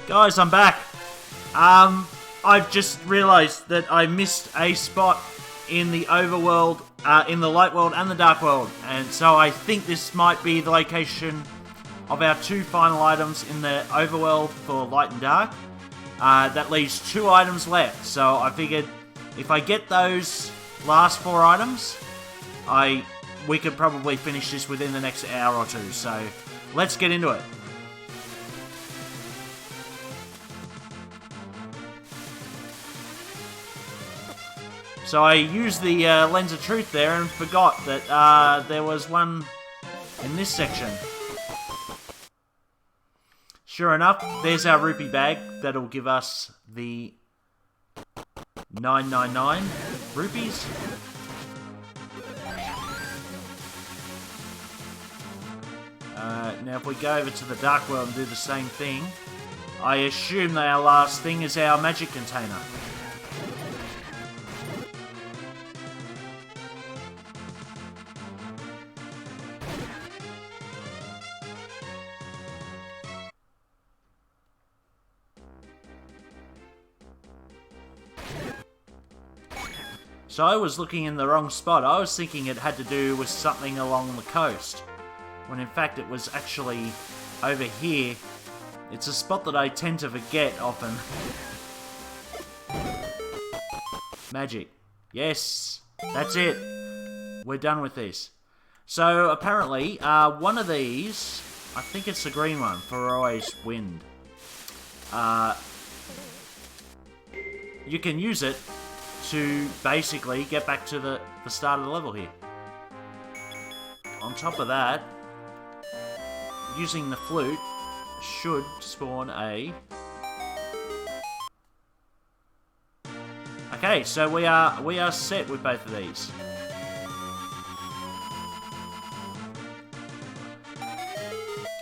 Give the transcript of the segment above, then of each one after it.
Guys, I'm back. I've just realised that I missed a spot in the overworld, in the light world and the dark world, and so I think this might be the location of our two final items in the overworld for light and dark. That leaves 2 items left, so I figured if I get those last 4 items, we could probably finish this within the next hour or two, so let's get into it. So I used the Lens of Truth there and forgot that there was one in this section. Sure enough, there's our rupee bag. That'll give us the 999 rupees. Now if we go over to the dark world and do the same thing, I assume our last thing is our magic container. So I was looking in the wrong spot. I was thinking it had to do with something along the coast, when in fact it was actually over here. It's a spot that I tend to forget often. Magic. Yes, that's it. We're done with this. So apparently, one of these, I think it's the green one, for always wind. You can use it to basically get back to the start of the level here. On top of that, using the flute should spawn a... Okay, so we are set with both of these.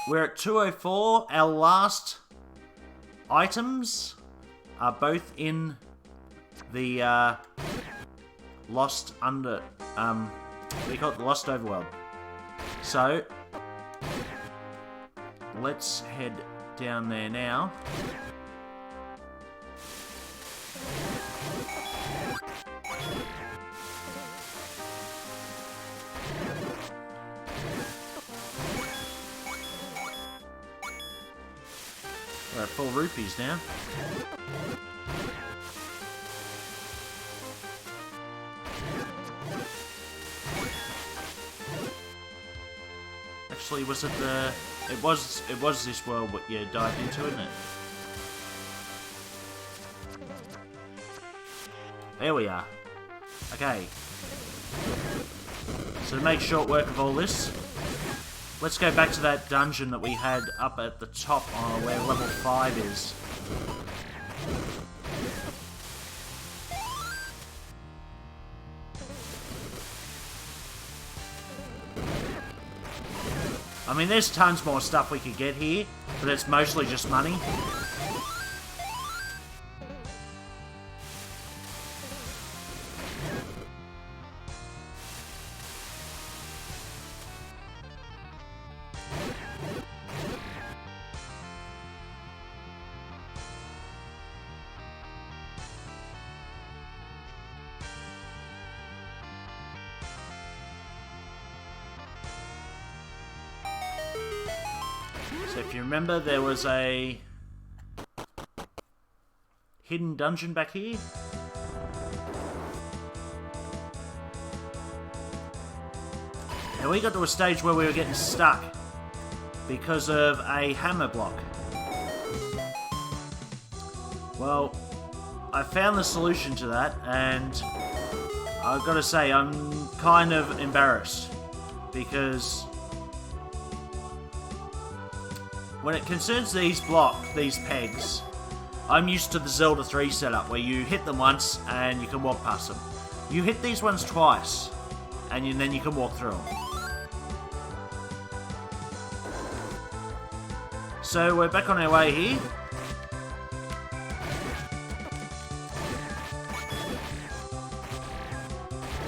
We're at 204. Our last items are both in the Lost Under... we call it the Lost Overworld. So let's head down there now. We're at 4 rupees now. Actually, was it the... It was this world what you dived into, isn't it? There we are. Okay. So to make short work of all this, let's go back to that dungeon that we had up at the top where level 5 is. I mean, there's tons more stuff we could get here, but it's mostly just money. So if you remember, there was a hidden dungeon back here. And we got to a stage where we were getting stuck because of a hammer block. Well, I found the solution to that, and I've got to say, I'm kind of embarrassed because when it concerns these pegs, I'm used to the Zelda 3 setup where you hit them once and you can walk past them. You hit these ones twice and then you can walk through them. So we're back on our way here.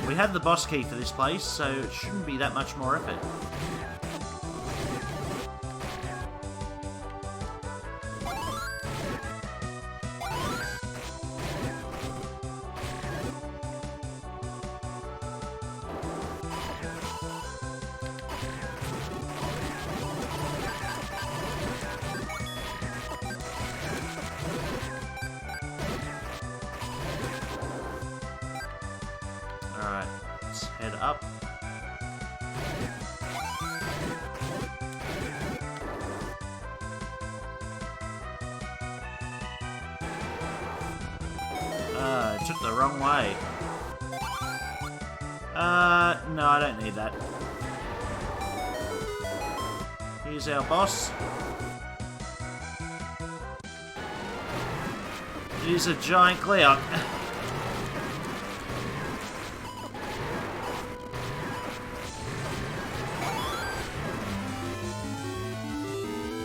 We have the boss key for this place, so it shouldn't be that much more effort. I took the wrong way. No, I don't need that. Here's our boss. It is a giant cloud.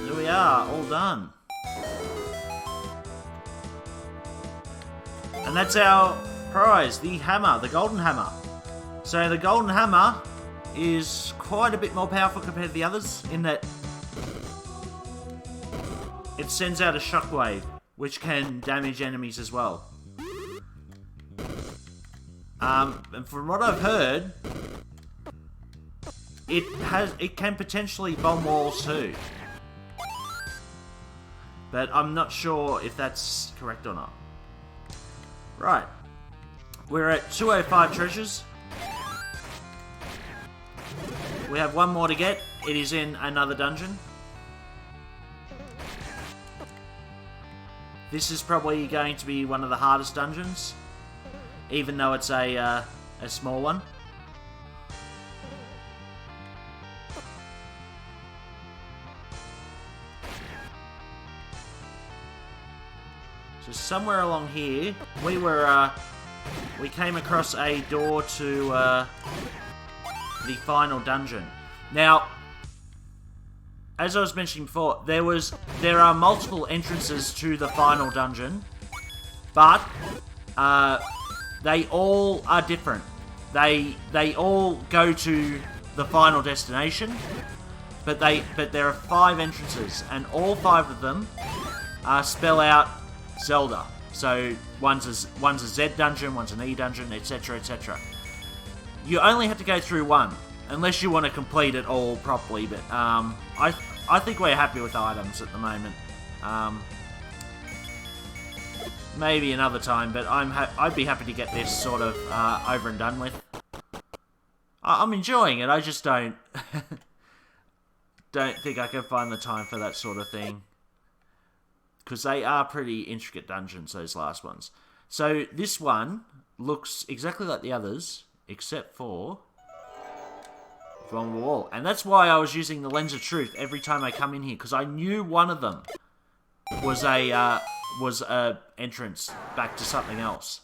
There we are, all done. And that's our prize, the hammer, the golden hammer. So the golden hammer is quite a bit more powerful compared to the others in that it sends out a shockwave, which can damage enemies as well. And from what I've heard, it can potentially bomb walls too. But I'm not sure if that's correct or not. Right. We're at 205 treasures. We have one more to get. It is in another dungeon. This is probably going to be one of the hardest dungeons, even though it's a small one. So somewhere along here, we came across a door to the final dungeon. Now, as I was mentioning before, there are multiple entrances to the final dungeon, but they all are different. They all go to the final destination, but there are 5 entrances, and all 5 of them spell out Zelda. So one's a Z dungeon, one's an E dungeon, etc., etc. You only have to go through one, unless you want to complete it all properly. But I think we're happy with items at the moment. Maybe another time, but I'd be happy to get this sort of over and done with. I'm enjoying it. I just don't think I can find the time for that sort of thing. Because they are pretty intricate dungeons, those last ones. So this one looks exactly like the others, except for on the wall. And that's why I was using the lens of truth every time I come in here, because I knew one of them was a entrance back to something else.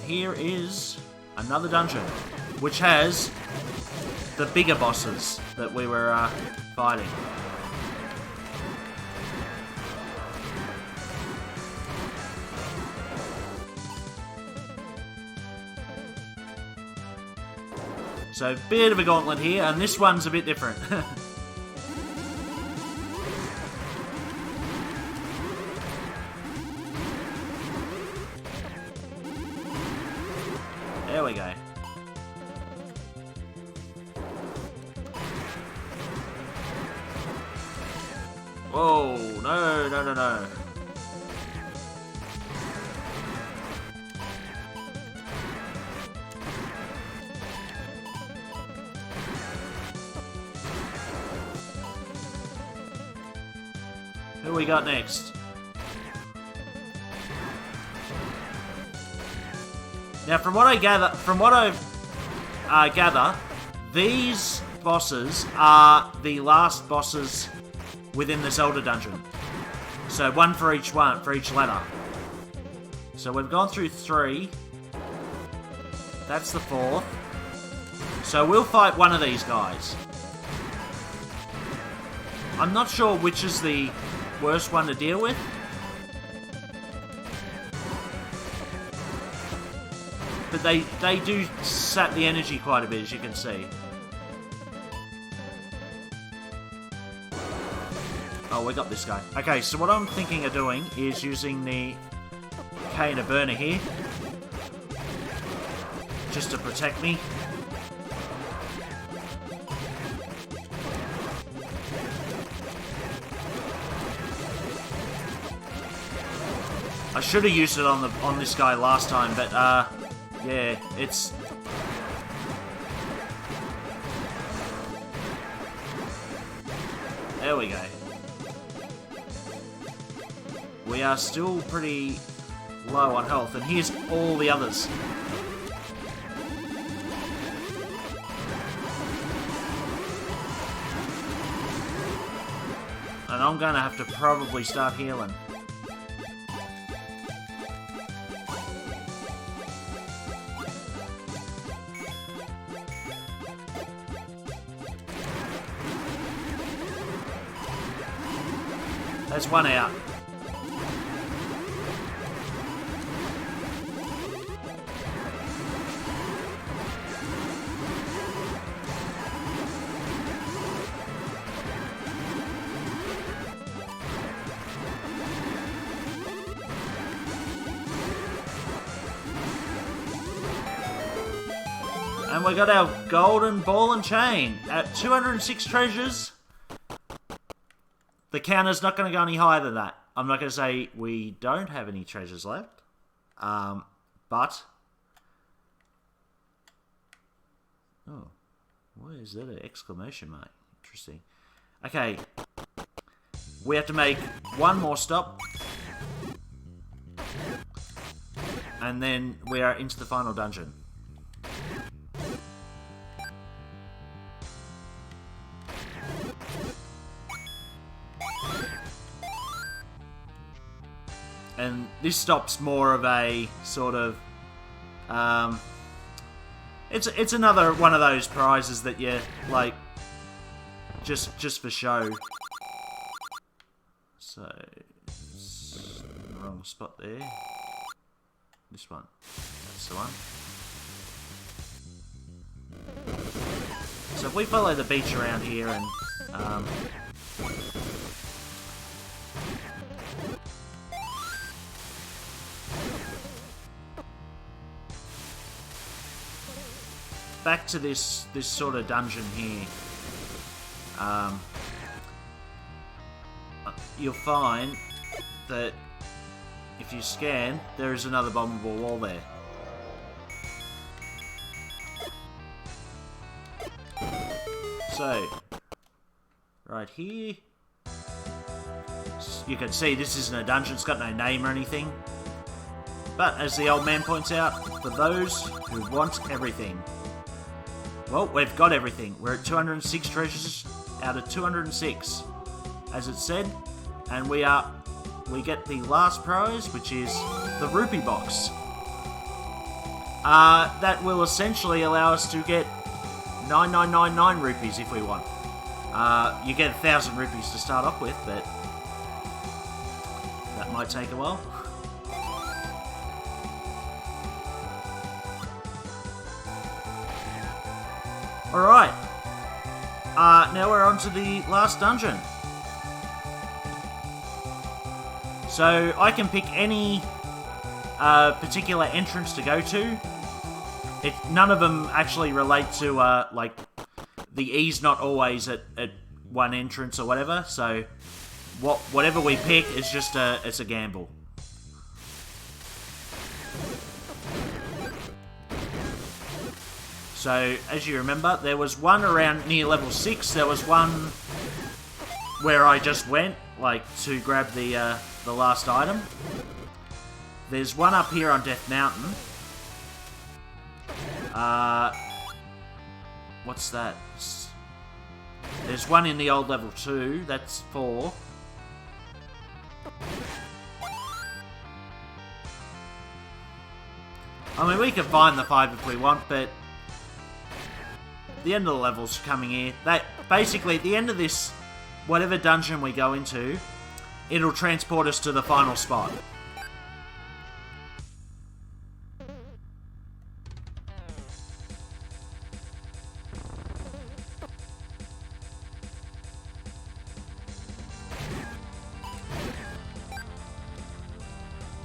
Here is another dungeon, which has the bigger bosses that we were fighting. So, bit of a gauntlet here, and this one's a bit different. There we go. Whoa, no, no, no, no. Who we got next? Now, from what I gather, these bosses are the last bosses within the Zelda dungeon. So one for each ladder. So we've gone through 3. That's the 4th. So we'll fight one of these guys. I'm not sure which is the worst one to deal with. But they do sap the energy quite a bit, as you can see. Oh, we got this guy. Okay, so what I'm thinking of doing is using the Cane of Burner here. Just to protect me. I should have used it on this guy last time, but yeah, There we go. We are still pretty low on health, and here's all the others. And I'm gonna have to probably start healing. There's one out. And we got our golden ball and chain at 206 treasures. The counter's not going to go any higher than that. I'm not going to say we don't have any treasures left. But... Oh, why is that an exclamation mark? Interesting. Okay. We have to make one more stop. And then we are into the final dungeon. And this stop's more of a sort of, it's another one of those prizes that you like, just for show. So, wrong spot there. This one, that's the one. So if we follow the beach around here and back to this sort of dungeon here, you'll find that if you scan, there is another bombable wall there. So, right here, you can see this isn't a dungeon, it's got no name or anything. But as the old man points out, for those who want everything. Well, we've got everything. We're at 206 treasures out of 206, as it said, and we get the last prize, which is the rupee box. That will essentially allow us to get 9999 rupees if we want. You get 1,000 rupees to start off with, but that might take a while. Alright, now we're on to the last dungeon. So I can pick any particular entrance to go to. None of them actually relate to, like, the E's not always at one entrance or whatever, so whatever we pick is just it's a gamble. So, as you remember, there was one around near level 6. There was one where I just went, like, to grab the last item. There's one up here on Death Mountain. What's that? There's one in the old level 2. That's 4. I mean, we can find the 5 if we want, but the end of the level's coming here. Basically, at the end of this, whatever dungeon we go into, it'll transport us to the final spot.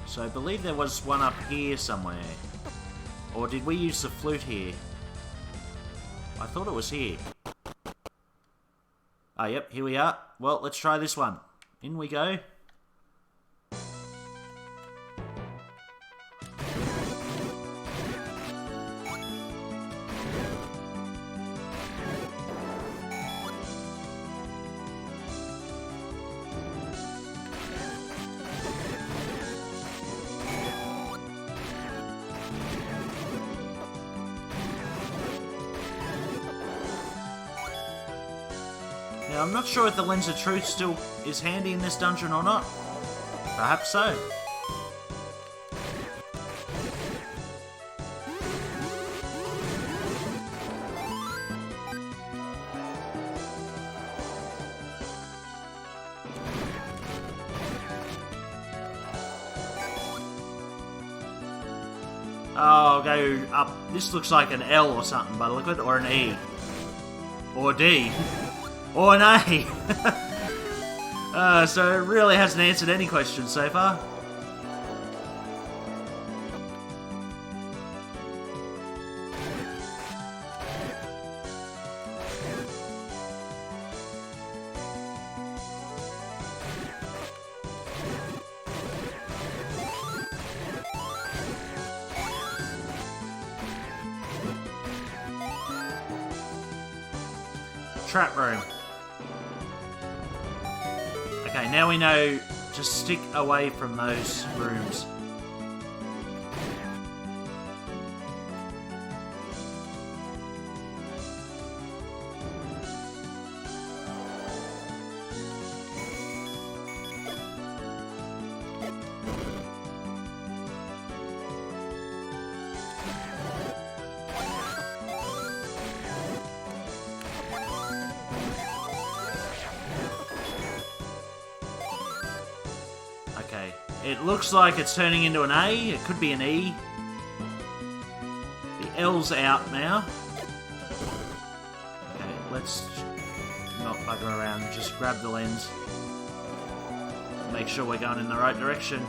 So I believe there was one up here somewhere. Or did we use the flute here? I thought it was here. Ah, yep, here we are. Well, let's try this one. In we go. Now, I'm not sure if the Lens of Truth still is handy in this dungeon or not. Perhaps so. Oh, I'll go up. This looks like an L or something by the look of it, or an E. Or D. Or an A. So it really hasn't answered any questions so far. Trap room. Okay, now we know to stick away from those rooms. Okay, it looks like it's turning into an A. It could be an E. The L's out now. Okay, let's not bugger around. Just grab the lens. Make sure we're going in the right direction.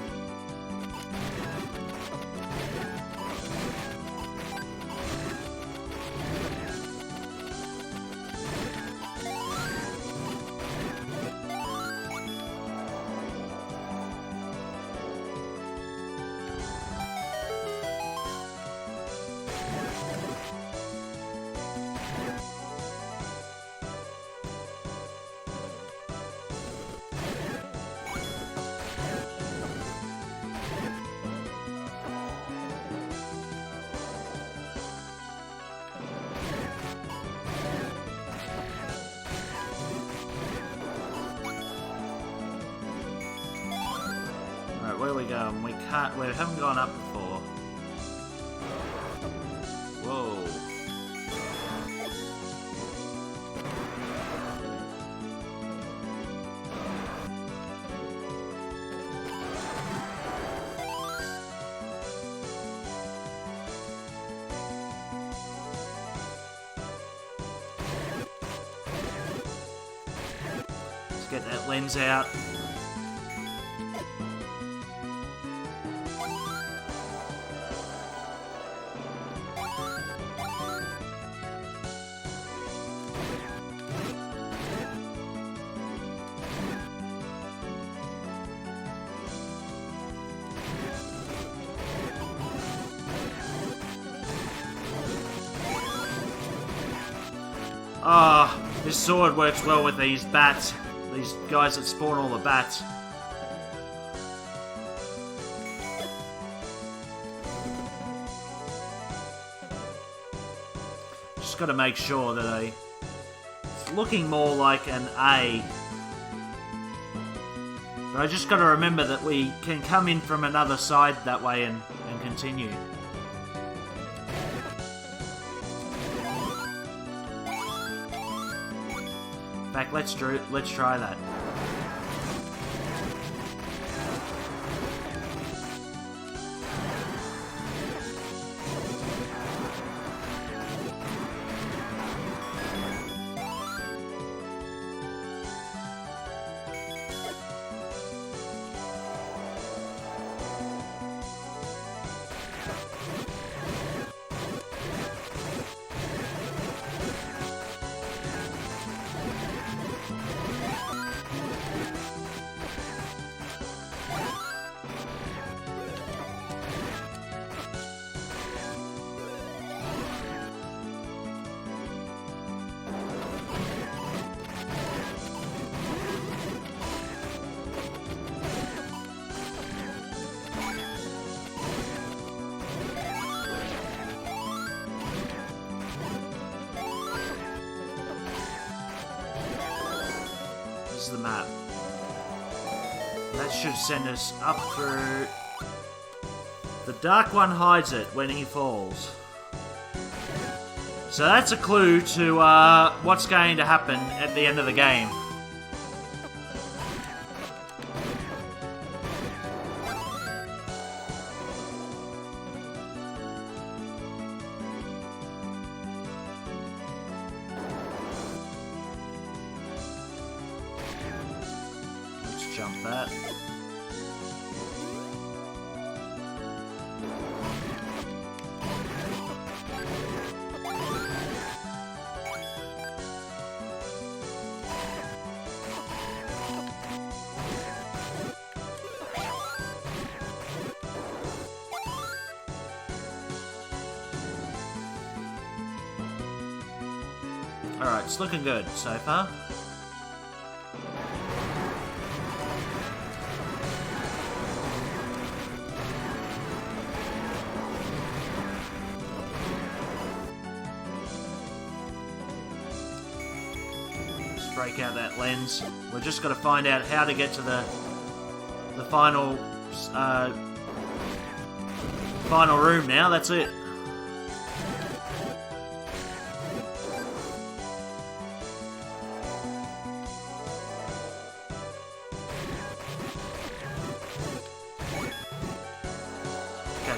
Alright, where are we going? We haven't gone up before. Whoa. Let's get that lens out. Ah, this sword works well with these bats. These guys that spawn all the bats. Just got to make sure that it's looking more like an A. But I just got to remember that we can come in from another side that way and continue. In fact, let's try that. This is the map. That should send us up through... The Dark One hides it when he falls. So that's a clue to what's going to happen at the end of the game. Let's jump that. Alright, it's looking good so far. Let's break out that lens. We've just got to find out how to get to the final final room now, that's it.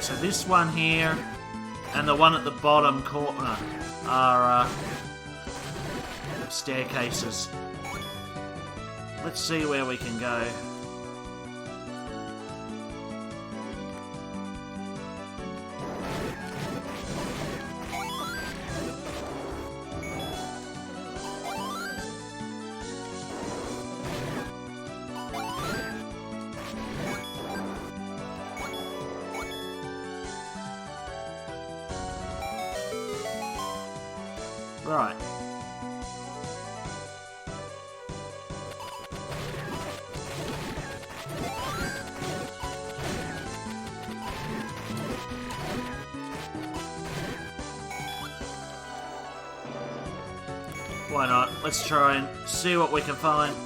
So this one here and the one at the bottom corner are staircases. Let's see where we can go. Right. Why not? Let's try and see what we can find.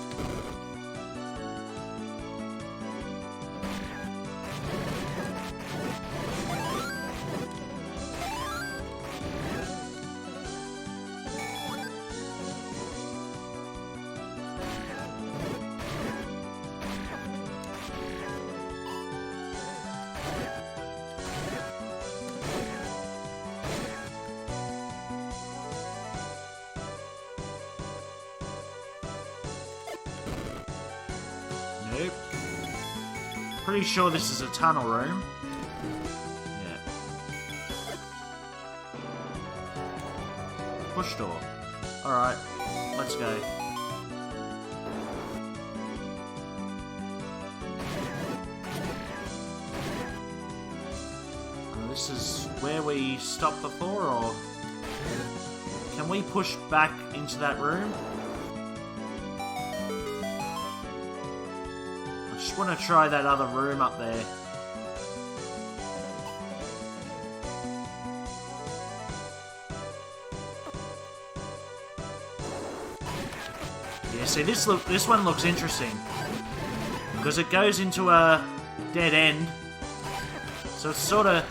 Nope. Pretty sure this is a tunnel room. Yeah. Push door. Alright, let's go. This is where we stopped before, or... Can we push back into that room? I just want to try that other room up there. Yeah, see, this one looks interesting because it goes into a dead end, so it's sort of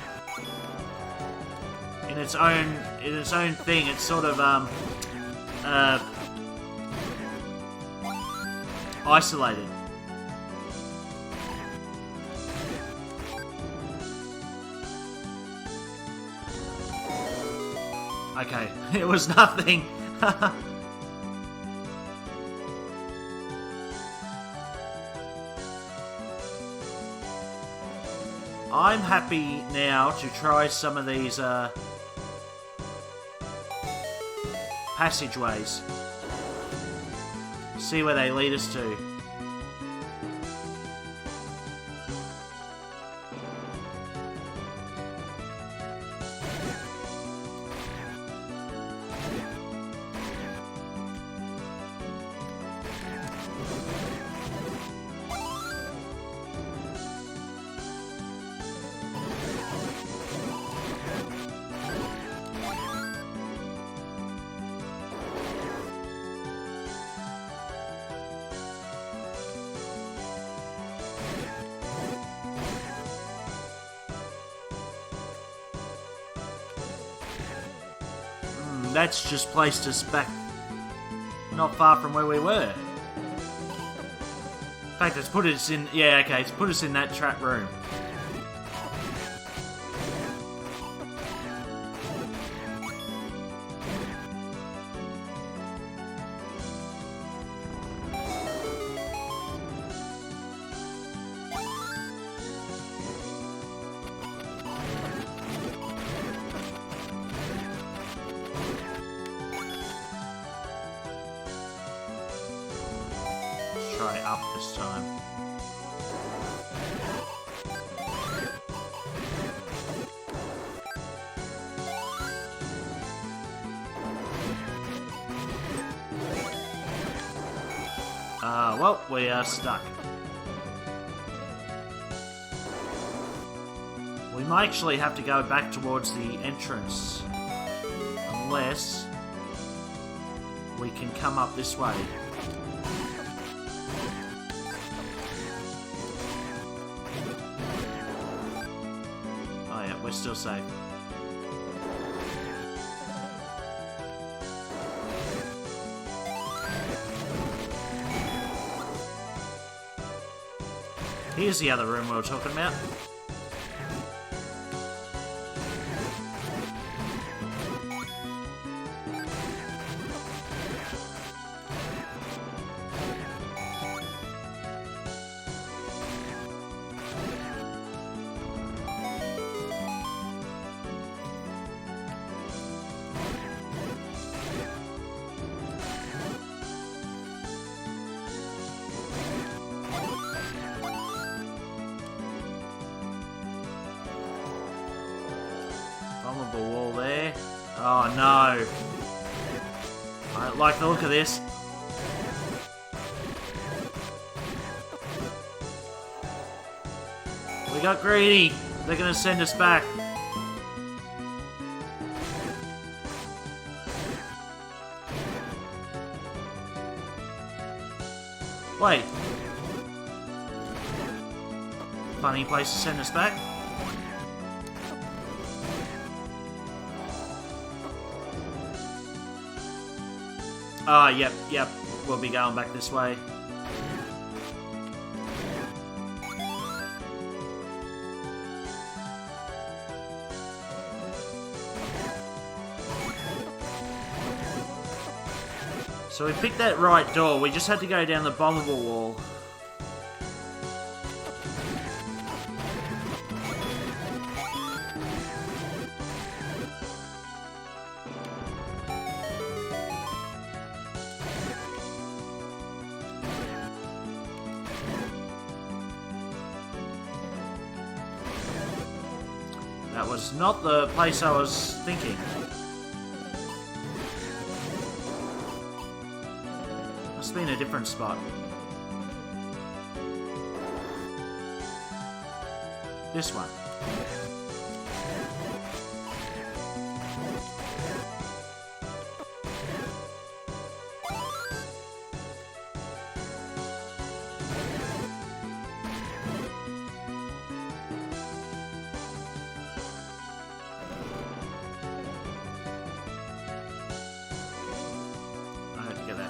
in its own thing. It's sort of isolated. Okay, it was nothing. I'm happy now to try some of these passageways. See where they lead us to. that's just placed us back not far from where we were. In fact, it's put us in... Yeah, okay, it's put us in that trap room. Try up this time. Well, we are stuck. We might actually have to go back towards the entrance. Unless we can come up this way. We're still safe. Here's the other room we were talking about. Vulnerable wall there. Oh no. I don't like the look of this. We got greedy. They're gonna send us back. Wait. Funny place to send us back. Ah, yep. We'll be going back this way. So we picked that right door, we just had to go down the bombable wall. That was not the place I was thinking. Must be in a different spot. This one.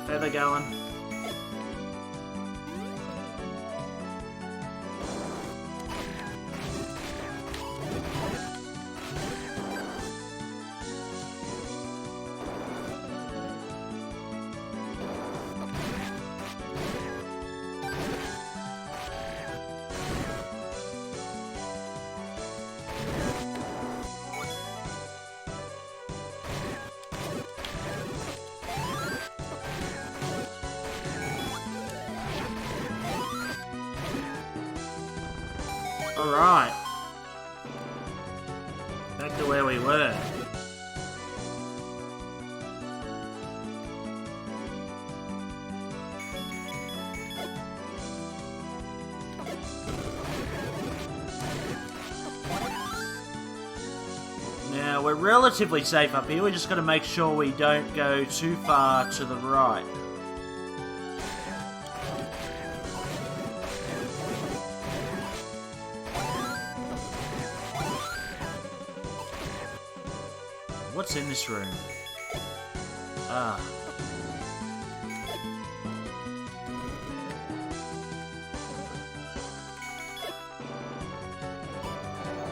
Feather going. Alright. Back to where we were. Now, we're relatively safe up here. We just got to make sure we don't go too far to the right. What's in this room? Ah.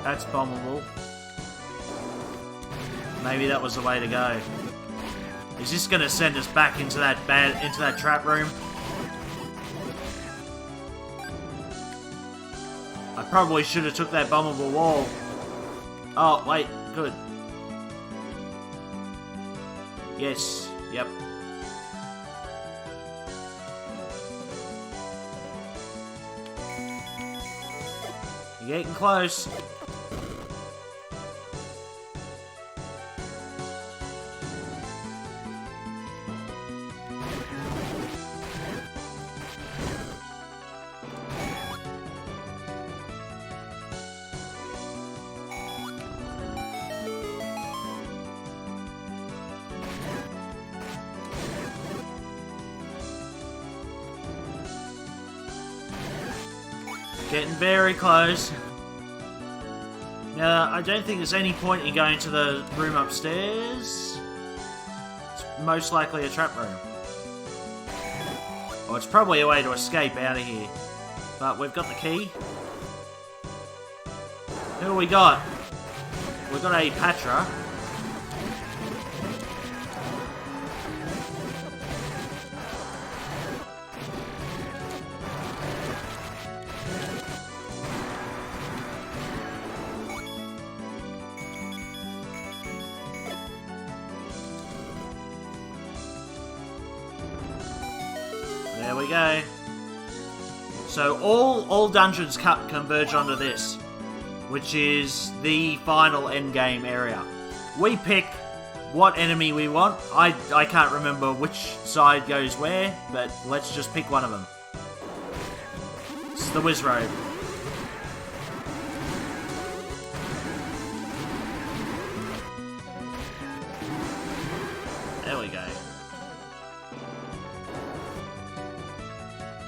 That's bombable. Maybe that was the way to go. Is this going to send us back into that trap room? I probably should have took that bombable wall. Oh, wait, good. Yes, yep. You're getting close. Getting very close. Now, I don't think there's any point in going to the room upstairs. It's most likely a trap room. Or it's probably a way to escape out of here. But we've got the key. Who do we got? We've got a Patra. There we go. So all dungeons converge onto this, which is the final endgame area. We pick what enemy we want. I can't remember which side goes where, but let's just pick one of them. It's the Wizrobe. There we go.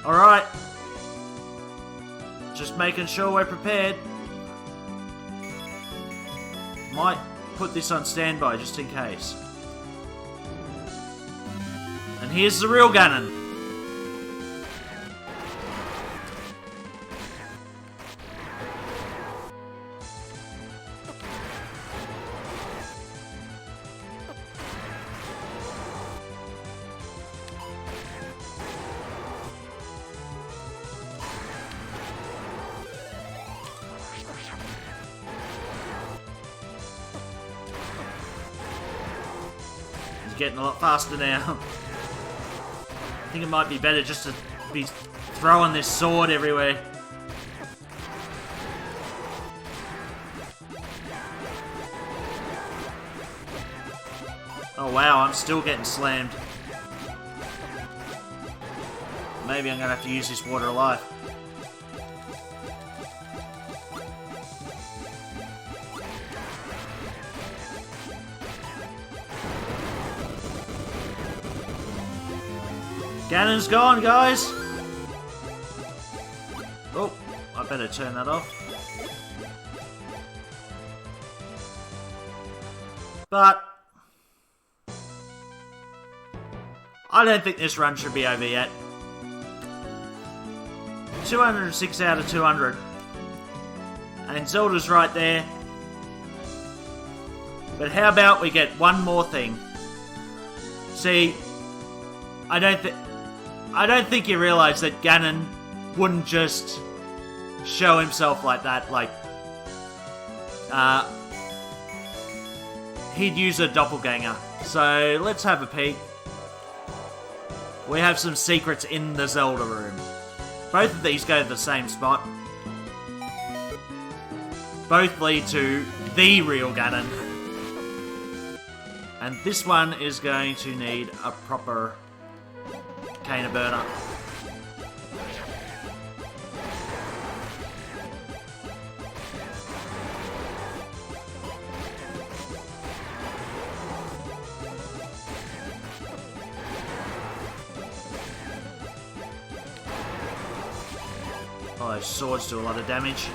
Alright. Just making sure we're prepared. Might put this on standby just in case. And here's the real Ganon. Getting a lot faster now. I think it might be better just to be throwing this sword everywhere. Oh wow, I'm still getting slammed. Maybe I'm gonna have to use this water of life. Ganon's gone, guys! Oh, I better turn that off. But I don't think this run should be over yet. 206 out of 200. And Zelda's right there. But how about we get one more thing? See, I don't think you realise that Ganon wouldn't just show himself like that, like, he'd use a doppelganger. So, let's have a peek. We have some secrets in the Zelda room. Both of these go to the same spot. Both lead to the real Ganon. And this one is going to need a proper Cane of burner. Oh, those swords do a lot of damage.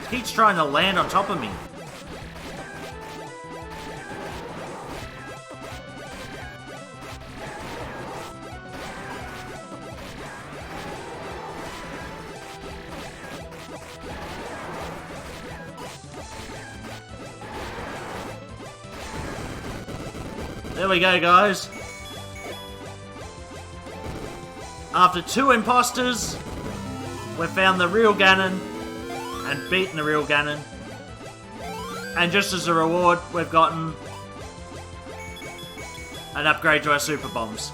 Keeps trying to land on top of me. There we go, guys. After 2 imposters, we've found the real Ganon and beaten the real Ganon. And just as a reward, we've gotten an upgrade to our super bombs.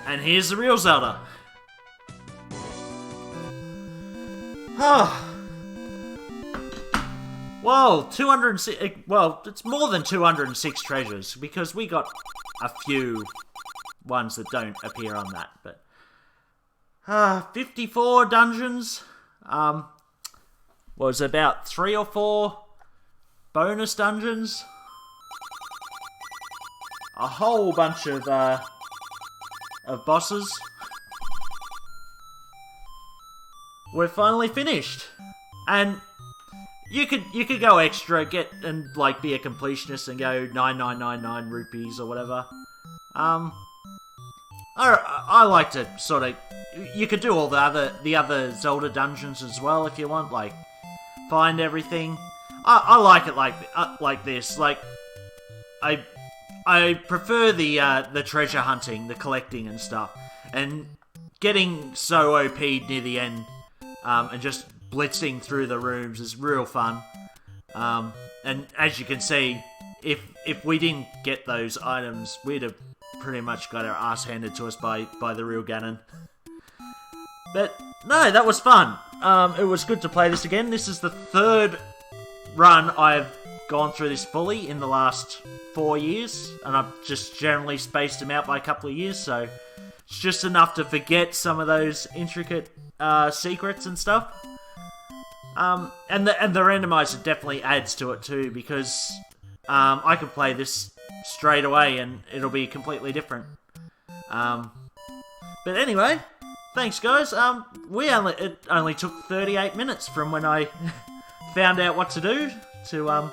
And here's the real Zelda. Whoa, 206. Well, it's more than 206 treasures because we got a few ones that don't appear on that. But 54 dungeons. Was about 3 or 4 bonus dungeons. A whole bunch of bosses. We're finally finished, and you could go extra, get and like be a completionist and go 9999 rupees or whatever. I like to sort of. You could do all the other Zelda dungeons as well if you want, like find everything. I like it like this. Like I prefer the treasure hunting, the collecting and stuff, and getting so OP near the end, and just blitzing through the rooms is real fun. And as you can see, if we didn't get those items, we'd have pretty much got our ass handed to us by the real Ganon. But no, that was fun. It was good to play this again. This is the 3rd run I've gone through this fully in the last 4 years, and I've just generally spaced them out by a couple of years, so it's just enough to forget some of those intricate secrets and stuff. And the randomizer definitely adds to it too, because I can play this straight away and it'll be completely different. But anyway, thanks guys. It only took 38 minutes from when I found out what to do to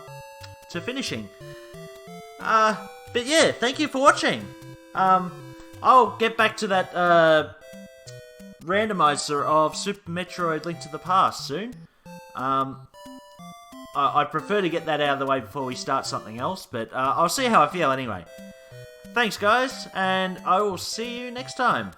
finishing. But yeah, thank you for watching. I'll get back to that randomizer of Super Metroid Link to the Past soon. I prefer to get that out of the way before we start something else, but I'll see how I feel anyway. Thanks guys, and I will see you next time.